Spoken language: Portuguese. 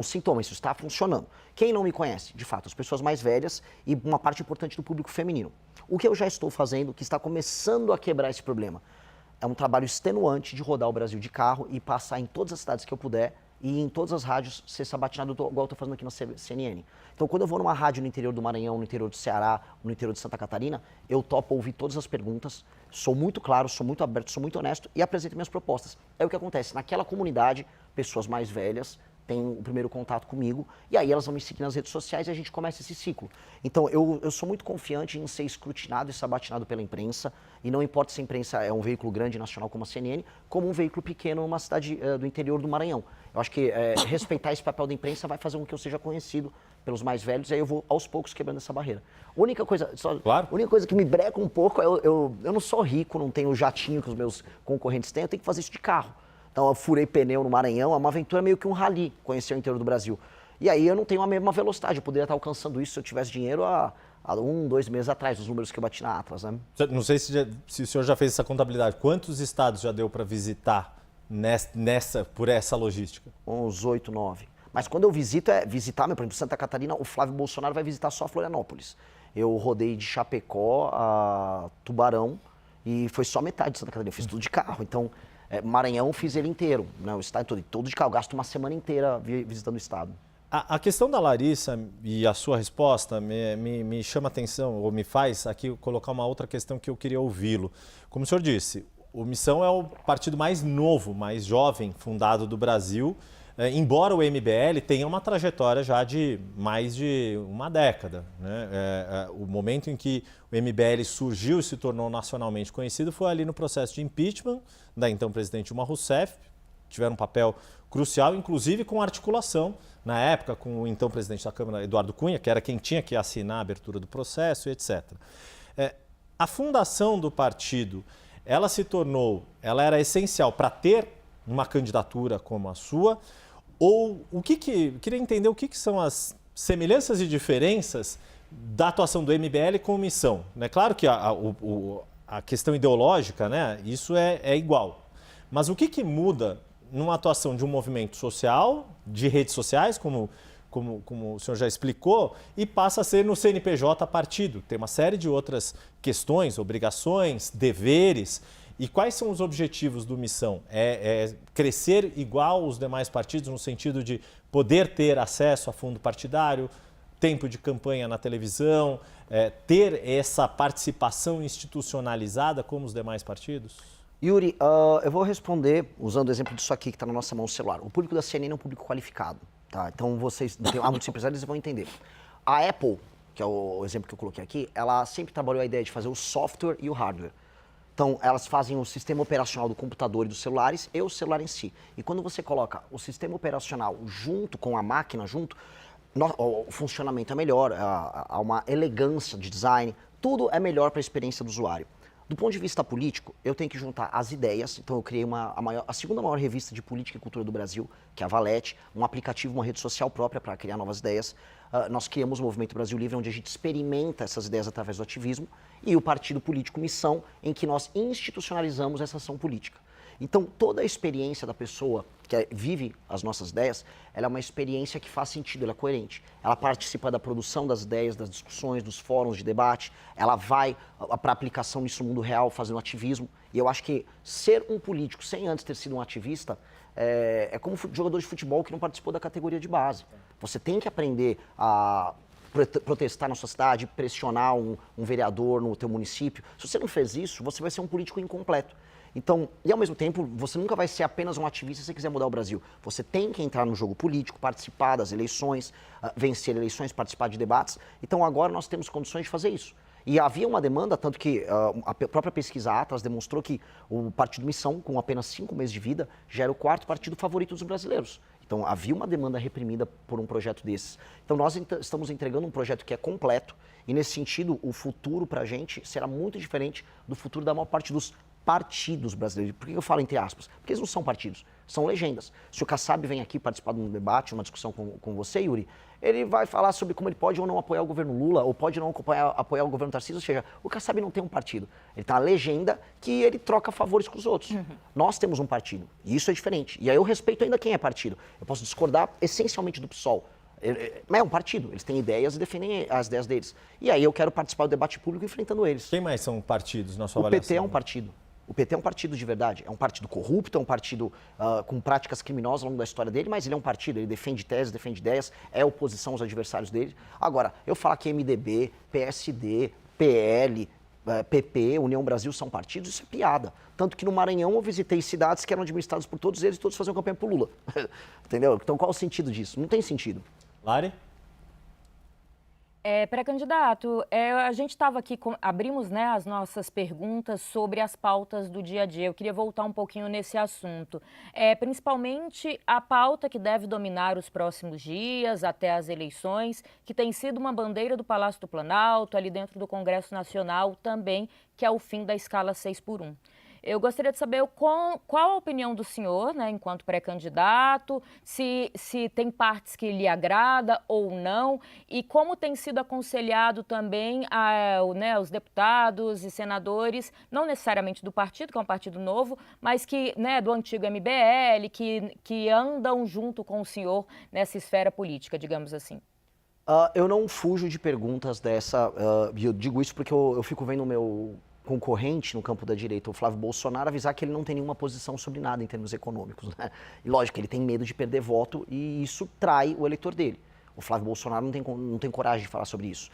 os sintomas, isso está funcionando. Quem não me conhece? De fato, as pessoas mais velhas e uma parte importante do público feminino. O que eu já estou fazendo, que está começando a quebrar esse problema, é um trabalho extenuante de rodar o Brasil de carro e passar em todas as cidades que eu puder e em todas as rádios ser sabatinado igual eu estou fazendo aqui na CNN. Então, quando eu vou numa rádio no interior do Maranhão, no interior do Ceará, no interior de Santa Catarina, eu topo ouvir todas as perguntas, sou muito claro, sou muito aberto, sou muito honesto e apresento minhas propostas. É o que acontece. Naquela comunidade, pessoas mais velhas têm o primeiro contato comigo e aí elas vão me seguir nas redes sociais e a gente começa esse ciclo. Então, eu sou muito confiante em ser escrutinado e sabatinado pela imprensa e não importa se a imprensa é um veículo grande nacional como a CNN, como um veículo pequeno numa cidade do interior do Maranhão. Eu acho que respeitar esse papel da imprensa vai fazer com que eu seja conhecido pelos mais velhos e aí eu vou aos poucos quebrando essa barreira. A única coisa que me breca um pouco é eu não sou rico, não tenho o jatinho que os meus concorrentes têm, eu tenho que fazer isso de carro. Então eu furei pneu no Maranhão, é uma aventura meio que um rally, conhecer o interior do Brasil. E aí eu não tenho a mesma velocidade, eu poderia estar alcançando isso se eu tivesse dinheiro há 1, 2 meses atrás, os números que eu bati na Atlas, né? Não sei se o senhor já fez essa contabilidade. Quantos estados já deu para visitar por essa logística? Uns 8, 9. Mas quando eu visito, visitar, por exemplo, Santa Catarina, o Flávio Bolsonaro vai visitar só Florianópolis. Eu rodei de Chapecó a Tubarão e foi só metade de Santa Catarina, eu fiz tudo de carro. Então, Maranhão fiz ele inteiro, né? O estado todo de carro, eu gasto uma semana inteira visitando o estado. A questão da Larissa e a sua resposta me chama atenção, ou me faz aqui colocar uma outra questão que eu queria ouvi-lo. Como o senhor disse, o Missão é o partido mais novo, mais jovem fundado do Brasil, embora o MBL tenha uma trajetória já de mais de uma década, né? O momento em que o MBL surgiu e se tornou nacionalmente conhecido foi ali no processo de impeachment da então presidente Dilma Rousseff. Tiveram um papel crucial, inclusive com articulação, na época, com o então presidente da Câmara, Eduardo Cunha, que era quem tinha que assinar a abertura do processo, etc. A fundação do partido, ela era essencial para ter uma candidatura como a sua, ou queria entender o que são as semelhanças e diferenças da atuação do MBL com Missão. É claro que a questão ideológica, né, isso é igual, mas o que muda numa atuação de um movimento social, de redes sociais, como o senhor já explicou, e passa a ser no CNPJ partido. Tem uma série de outras questões, obrigações, deveres. E quais são os objetivos do Missão? É crescer igual os demais partidos, no sentido de poder ter acesso a fundo partidário, tempo de campanha na televisão, ter essa participação institucionalizada como os demais partidos? Yuri, eu vou responder usando o exemplo disso aqui que está na nossa mão celular. O público da CNN é um público qualificado, tá? Então há muitos empresários que vão entender. A Apple, que é o exemplo que eu coloquei aqui, ela sempre trabalhou a ideia de fazer o software e o hardware. Então, elas fazem o sistema operacional do computador e dos celulares e o celular em si. E quando você coloca o sistema operacional junto com a máquina, o funcionamento é melhor, há uma elegância de design, tudo é melhor para a experiência do usuário. Do ponto de vista político, eu tenho que juntar as ideias, então eu criei a segunda maior revista de política e cultura do Brasil, que é a Valete, um aplicativo, uma rede social própria para criar novas ideias. Nós criamos o Movimento Brasil Livre, onde a gente experimenta essas ideias através do ativismo, e o Partido Político Missão, em que nós institucionalizamos essa ação política. Então, toda a experiência da pessoa que vive as nossas ideias, ela é uma experiência que faz sentido, ela é coerente. Ela participa da produção das ideias, das discussões, dos fóruns de debate, ela vai para a aplicação nisso no mundo real, fazendo ativismo. E eu acho que ser um político sem antes ter sido um ativista é como jogador de futebol que não participou da categoria de base. Você tem que aprender a protestar na sua cidade, pressionar um vereador no teu município. Se você não fez isso, você vai ser um político incompleto. Então, e ao mesmo tempo, você nunca vai ser apenas um ativista se você quiser mudar o Brasil. Você tem que entrar no jogo político, participar das eleições, vencer eleições, participar de debates. Então, agora nós temos condições de fazer isso. E havia uma demanda, tanto que a própria pesquisa Atlas demonstrou que o Partido Missão, com apenas 5 meses de vida, já era o 4º partido favorito dos brasileiros. Então, havia uma demanda reprimida por um projeto desses. Então, nós estamos entregando um projeto que é completo e, nesse sentido, o futuro para a gente será muito diferente do futuro da maior parte dos partidos brasileiros. Por que eu falo entre aspas? Porque eles não são partidos, são legendas. Se o Kassab vem aqui participar de um debate, uma discussão com você, Yuri, ele vai falar sobre como ele pode ou não apoiar o governo Lula, ou pode ou não apoiar o governo Tarcísio, ou seja, o Kassab não tem um partido. Ele tá na legenda que ele troca favores com os outros. Nós temos um partido, e isso é diferente. E aí eu respeito ainda quem é partido. Eu posso discordar essencialmente do PSOL. Mas é um partido, eles têm ideias e defendem as ideias deles. E aí eu quero participar do debate público enfrentando eles. Quem mais são partidos na sua O avaliação? PT é um partido. O PT é um partido de verdade. É um partido corrupto, é um partido com práticas criminosas ao longo da história dele, mas ele é um partido, ele defende teses, defende ideias, é oposição aos adversários dele. Agora, eu falar que MDB, PSD, PL, PP, União Brasil são partidos, isso é piada. Tanto que no Maranhão eu visitei cidades que eram administradas por todos eles e todos faziam campanha por Lula. Entendeu? Então qual o sentido disso? Não tem sentido. Lari? Pré-candidato, a gente estava aqui, abrimos, né, as nossas perguntas sobre as pautas do dia a dia. Eu queria voltar um pouquinho nesse assunto. Principalmente a pauta que deve dominar os próximos dias, até as eleições, que tem sido uma bandeira do Palácio do Planalto, ali dentro do Congresso Nacional também, que é o fim da escala 6x1. Eu gostaria de saber qual a opinião do senhor, né, enquanto pré-candidato, se tem partes que lhe agrada ou não, e como tem sido aconselhado também os deputados e senadores, não necessariamente do partido, que é um partido novo, mas que, né, do antigo MBL, que andam junto com o senhor nessa esfera política, digamos assim. Eu não fujo de perguntas dessa, e eu digo isso porque eu fico vendo o meu concorrente no campo da direita, o Flávio Bolsonaro, avisar que ele não tem nenhuma posição sobre nada em termos econômicos, né? E lógico, ele tem medo de perder voto e isso trai o eleitor dele. O Flávio Bolsonaro não tem coragem de falar sobre isso.